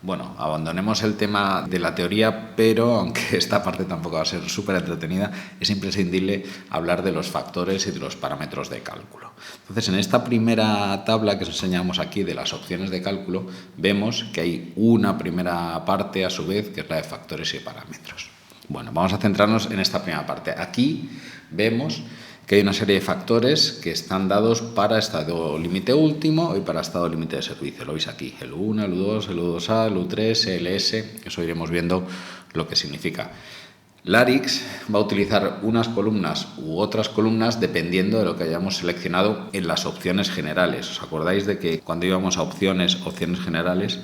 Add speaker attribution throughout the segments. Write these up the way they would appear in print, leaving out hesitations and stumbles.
Speaker 1: Bueno, abandonemos el tema de la teoría, pero aunque esta parte tampoco va a ser súper entretenida, es imprescindible hablar de los factores y de los parámetros de cálculo. Entonces, en esta primera tabla que os enseñamos aquí de las opciones de cálculo, vemos que hay una primera parte a su vez que es la de factores y parámetros. Bueno, vamos a centrarnos en esta primera parte. Aquí vemos que hay una serie de factores que están dados para estado límite último y para estado límite de servicio. Lo veis aquí, el U1, el U2, el U2A, el U3, el S, eso iremos viendo lo que significa. LARIX va a utilizar unas columnas u otras columnas dependiendo de lo que hayamos seleccionado en las opciones generales. ¿Os acordáis de que cuando íbamos a opciones generales,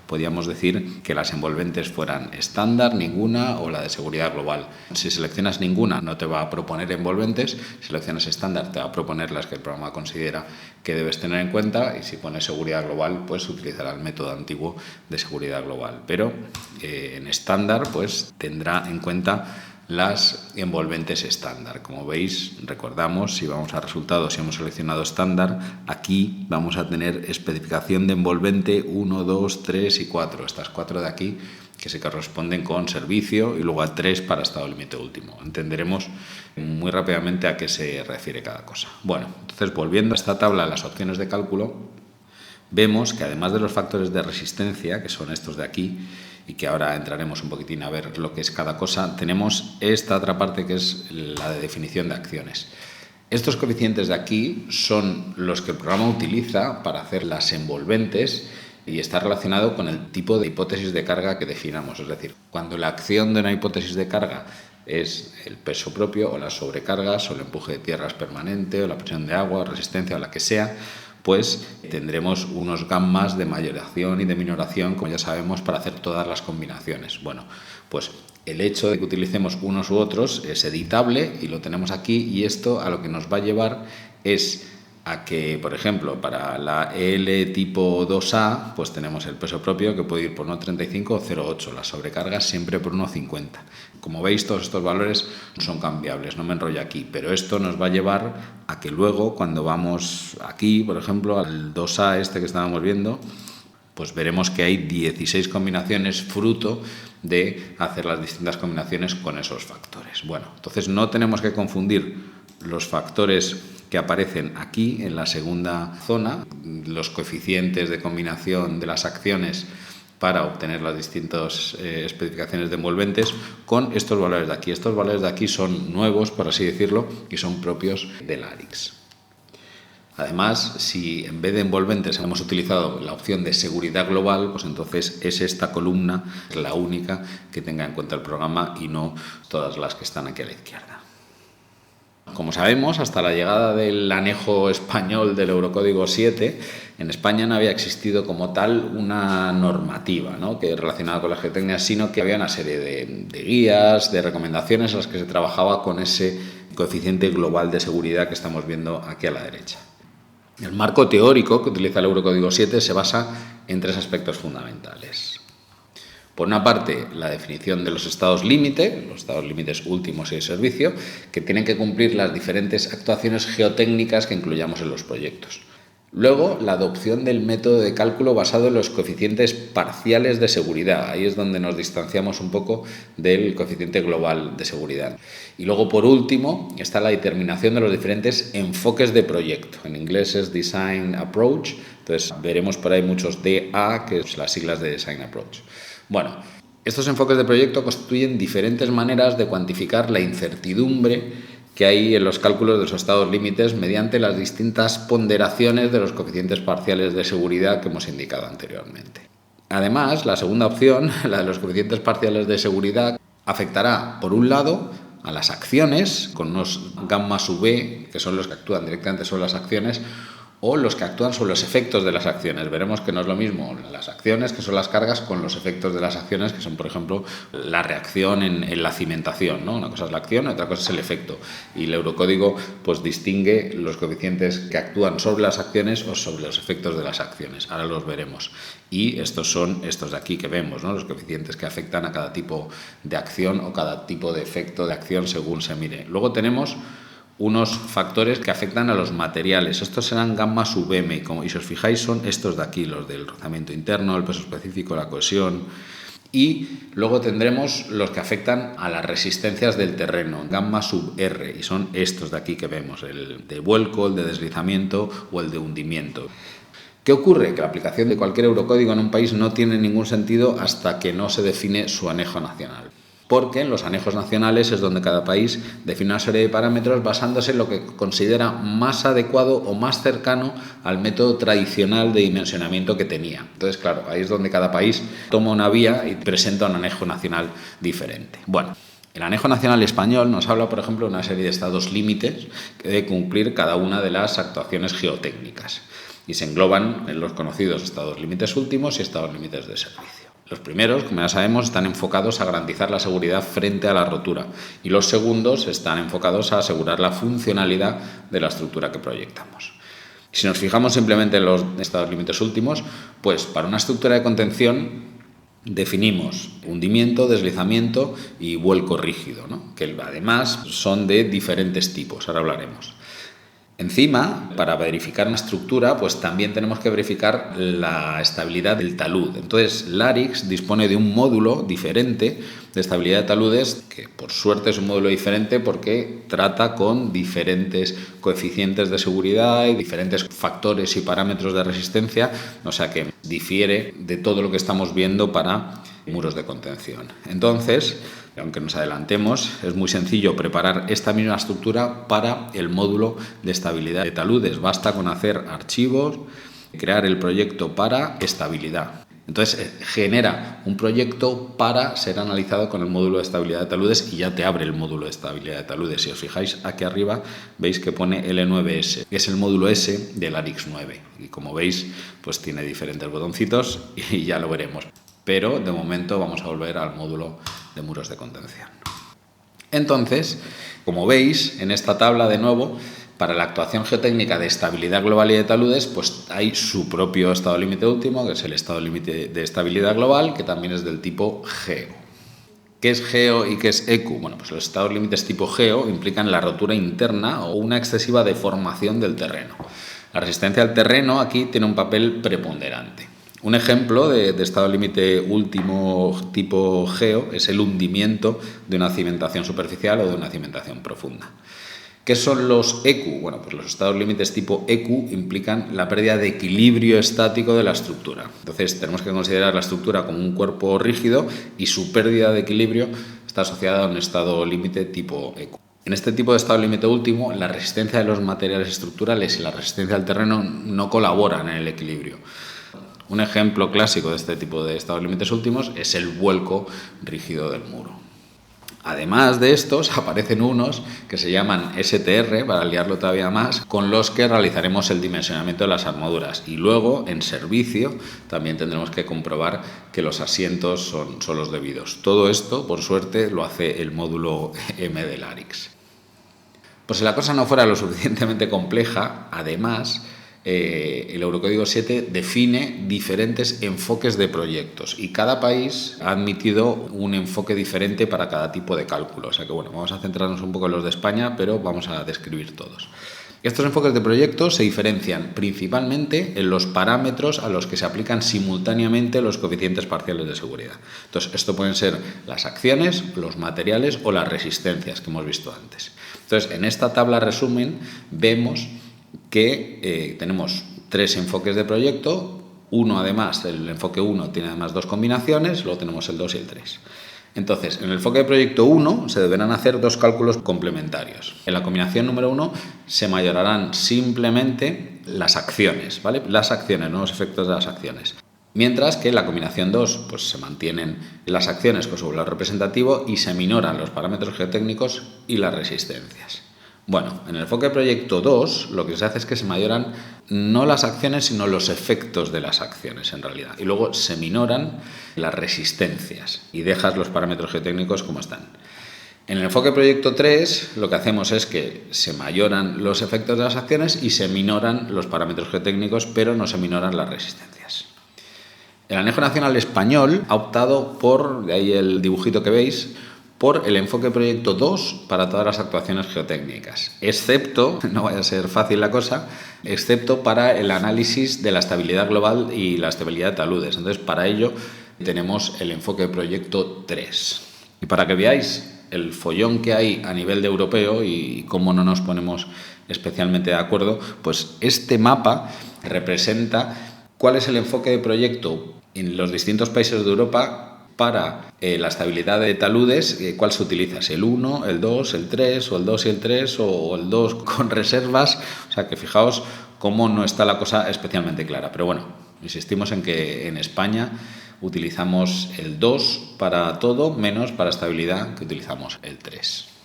Speaker 1: podíamos decir que las envolventes fueran estándar, ninguna o la de seguridad global? Si seleccionas ninguna, no te va a proponer envolventes. Si seleccionas estándar, te va a proponer las que el programa considera que debes tener en cuenta, y si pones seguridad global, pues utilizará el método antiguo de seguridad global. Pero en estándar, pues tendrá en cuenta las envolventes estándar. Como veis, recordamos, si vamos a resultados, si hemos seleccionado estándar, aquí vamos a tener especificación de envolvente 1, 2, 3 y 4. Estas 4 de aquí que se corresponden con servicio, y luego a 3 para estado límite último. Entenderemos muy rápidamente a qué se refiere cada cosa. Bueno, entonces volviendo a esta tabla de las opciones de cálculo, vemos que además de los factores de resistencia, que son estos de aquí, y que ahora entraremos un poquitín a ver lo que es cada cosa, tenemos esta otra parte que es la de definición de acciones. Estos coeficientes de aquí son los que el programa utiliza para hacer las envolventes y está relacionado con el tipo de hipótesis de carga que definamos. Es decir, cuando la acción de una hipótesis de carga es el peso propio o las sobrecargas o el empuje de tierras permanente o la presión de agua, resistencia o la que sea, pues tendremos unos gammas de mayoración y de minoración, como ya sabemos, para hacer todas las combinaciones. Bueno, pues el hecho de que utilicemos unos u otros es editable y lo tenemos aquí, y esto a lo que nos va a llevar es a que, por ejemplo, para la EL tipo 2A, pues tenemos el peso propio que puede ir por 1,35 o 0,8, las sobrecargas siempre por 1,50. Como veis, todos estos valores son cambiables, no me enrollo aquí, pero esto nos va a llevar a que luego, cuando vamos aquí, por ejemplo, al 2A este que estábamos viendo, pues veremos que hay 16 combinaciones fruto de hacer las distintas combinaciones con esos factores. Bueno, entonces no tenemos que confundir los factores que aparecen aquí en la segunda zona, los coeficientes de combinación de las acciones para obtener las distintas especificaciones de envolventes, con estos valores de aquí. Estos valores de aquí son nuevos, por así decirlo, y son propios de LARIX. Además, si en vez de envolventes hemos utilizado la opción de seguridad global, pues entonces es esta columna la única que tenga en cuenta el programa y no todas las que están aquí a la izquierda. Como sabemos, hasta la llegada del anejo español del Eurocódigo 7, en España no había existido como tal una normativa, ¿no?, que relacionada con la geotecnia, sino que había una serie de guías, de recomendaciones en las que se trabajaba con ese coeficiente global de seguridad que estamos viendo aquí a la derecha. El marco teórico que utiliza el Eurocódigo 7 se basa en 3 aspectos fundamentales. Por una parte, la definición de los estados límite, los estados límites últimos y de servicio, que tienen que cumplir las diferentes actuaciones geotécnicas que incluyamos en los proyectos. Luego, la adopción del método de cálculo basado en los coeficientes parciales de seguridad. Ahí es donde nos distanciamos un poco del coeficiente global de seguridad. Y luego, por último, está la determinación de los diferentes enfoques de proyecto. En inglés es Design Approach, entonces veremos por ahí muchos DA, que es las siglas de Design Approach. Bueno, estos enfoques de proyecto constituyen diferentes maneras de cuantificar la incertidumbre que hay en los cálculos de los estados límites mediante las distintas ponderaciones de los coeficientes parciales de seguridad que hemos indicado anteriormente. Además, la segunda opción, la de los coeficientes parciales de seguridad, afectará, por un lado, a las acciones, con unos gamma sub B, que son los que actúan directamente sobre las acciones, o los que actúan sobre los efectos de las acciones. Veremos que no es lo mismo las acciones, que son las cargas, con los efectos de las acciones, que son, por ejemplo, la reacción en la cimentación, ¿no? Una cosa es la acción, otra cosa es el efecto. Y el Eurocódigo pues distingue los coeficientes que actúan sobre las acciones o sobre los efectos de las acciones. Ahora los veremos. Y estos son estos de aquí que vemos, ¿no?, los coeficientes que afectan a cada tipo de acción o cada tipo de efecto de acción según se mire. Luego tenemos unos factores que afectan a los materiales. Estos serán gamma sub m, y si os fijáis son estos de aquí, los del rozamiento interno, el peso específico, la cohesión. Y luego tendremos los que afectan a las resistencias del terreno, gamma sub r, y son estos de aquí que vemos, el de vuelco, el de deslizamiento o el de hundimiento. ¿Qué ocurre? Que la aplicación de cualquier eurocódigo en un país no tiene ningún sentido hasta que no se define su anejo nacional. Porque en los anejos nacionales es donde cada país define una serie de parámetros basándose en lo que considera más adecuado o más cercano al método tradicional de dimensionamiento que tenía. Entonces, claro, ahí es donde cada país toma una vía y presenta un anejo nacional diferente. Bueno, el anejo nacional español nos habla, por ejemplo, de una serie de estados límites que debe cumplir cada una de las actuaciones geotécnicas y se engloban en los conocidos estados límites últimos y estados límites de servicio. Los primeros, como ya sabemos, están enfocados a garantizar la seguridad frente a la rotura y los segundos están enfocados a asegurar la funcionalidad de la estructura que proyectamos. Si nos fijamos simplemente en los estados límites últimos, pues para una estructura de contención definimos hundimiento, deslizamiento y vuelco rígido, ¿no? Que además son de diferentes tipos, ahora hablaremos. Encima, para verificar una estructura, pues también tenemos que verificar la estabilidad del talud. Entonces, LARIX dispone de un módulo diferente de estabilidad de taludes, que por suerte es un módulo diferente porque trata con diferentes coeficientes de seguridad y diferentes factores y parámetros de resistencia, o sea que difiere de todo lo que estamos viendo para muros de contención. Entonces, aunque nos adelantemos, es muy sencillo preparar esta misma estructura para el módulo de estabilidad de taludes. Basta con hacer archivos, crear el proyecto para estabilidad. Entonces genera un proyecto para ser analizado con el módulo de estabilidad de taludes y ya te abre el módulo de estabilidad de taludes. Si os fijáis aquí arriba veis que pone L9S, que es el módulo S del LARIX 9. Y como veis, pues tiene diferentes botoncitos y ya lo veremos. Pero de momento vamos a volver al módulo de muros de contención. Entonces, como veis, en esta tabla de nuevo, para la actuación geotécnica de estabilidad global y de taludes, pues hay su propio estado límite último, que es el estado límite de estabilidad global, que también es del tipo GEO. ¿Qué es GEO y qué es ECU? Bueno, pues los estados límites tipo GEO implican la rotura interna o una excesiva deformación del terreno. La resistencia al terreno aquí tiene un papel preponderante. Un ejemplo de estado límite último tipo GEO es el hundimiento de una cimentación superficial o de una cimentación profunda. ¿Qué son los ECU? Bueno, pues los estados límites tipo ECU implican la pérdida de equilibrio estático de la estructura. Entonces tenemos que considerar la estructura como un cuerpo rígido y su pérdida de equilibrio está asociada a un estado límite tipo ECU. En este tipo de estado límite último, la resistencia de los materiales estructurales y la resistencia al terreno no colaboran en el equilibrio. Un ejemplo clásico de este tipo de estados límites últimos es el vuelco rígido del muro. Además de estos, aparecen unos que se llaman STR, para liarlo todavía más, con los que realizaremos el dimensionamiento de las armaduras. Y luego, en servicio, también tendremos que comprobar que los asientos son los debidos. Todo esto, por suerte, lo hace el módulo M de LARIX. Pues si la cosa no fuera lo suficientemente compleja, además, el Eurocódigo 7 define diferentes enfoques de proyectos y cada país ha admitido un enfoque diferente para cada tipo de cálculo. O sea que bueno, vamos a centrarnos un poco en los de España, pero vamos a describir todos. Estos enfoques de proyectos se diferencian principalmente en los parámetros a los que se aplican simultáneamente los coeficientes parciales de seguridad. Entonces, esto pueden ser las acciones, los materiales o las resistencias que hemos visto antes. Entonces, en esta tabla resumen vemos que tenemos 3 enfoques de proyecto, uno además, el enfoque 1 tiene además 2 combinaciones, luego tenemos el 2 y el 3. Entonces, en el enfoque de proyecto 1 se deberán hacer 2 cálculos complementarios. En la combinación número 1 se mayorarán simplemente las acciones, ¿vale? Las acciones, no los efectos de las acciones. Mientras que en la combinación 2 pues se mantienen las acciones con su valor representativo y se minoran los parámetros geotécnicos y las resistencias. Bueno, en el enfoque de proyecto 2 lo que se hace es que se mayoran no las acciones sino los efectos de las acciones en realidad y luego se minoran las resistencias y dejas los parámetros geotécnicos como están. En el enfoque de proyecto 3 lo que hacemos es que se mayoran los efectos de las acciones y se minoran los parámetros geotécnicos pero no se minoran las resistencias. El Anejo Nacional Español ha optado por, de ahí el dibujito que veis, por el enfoque proyecto 2 para todas las actuaciones geotécnicas, excepto, no vaya a ser fácil la cosa, excepto para el análisis de la estabilidad global y la estabilidad de taludes. Entonces, para ello tenemos el enfoque proyecto 3. Y para que veáis el follón que hay a nivel de europeo y cómo no nos ponemos especialmente de acuerdo, pues este mapa representa cuál es el enfoque de proyecto en los distintos países de Europa para la estabilidad de taludes. ¿Cuál se utiliza? ¿Es el 1, el 2, el 3 o el 2 y el 3 o el 2 con reservas? O sea que fijaos cómo no está la cosa especialmente clara. Pero bueno, insistimos en que en España utilizamos el 2 para todo, menos para estabilidad, que utilizamos el 3.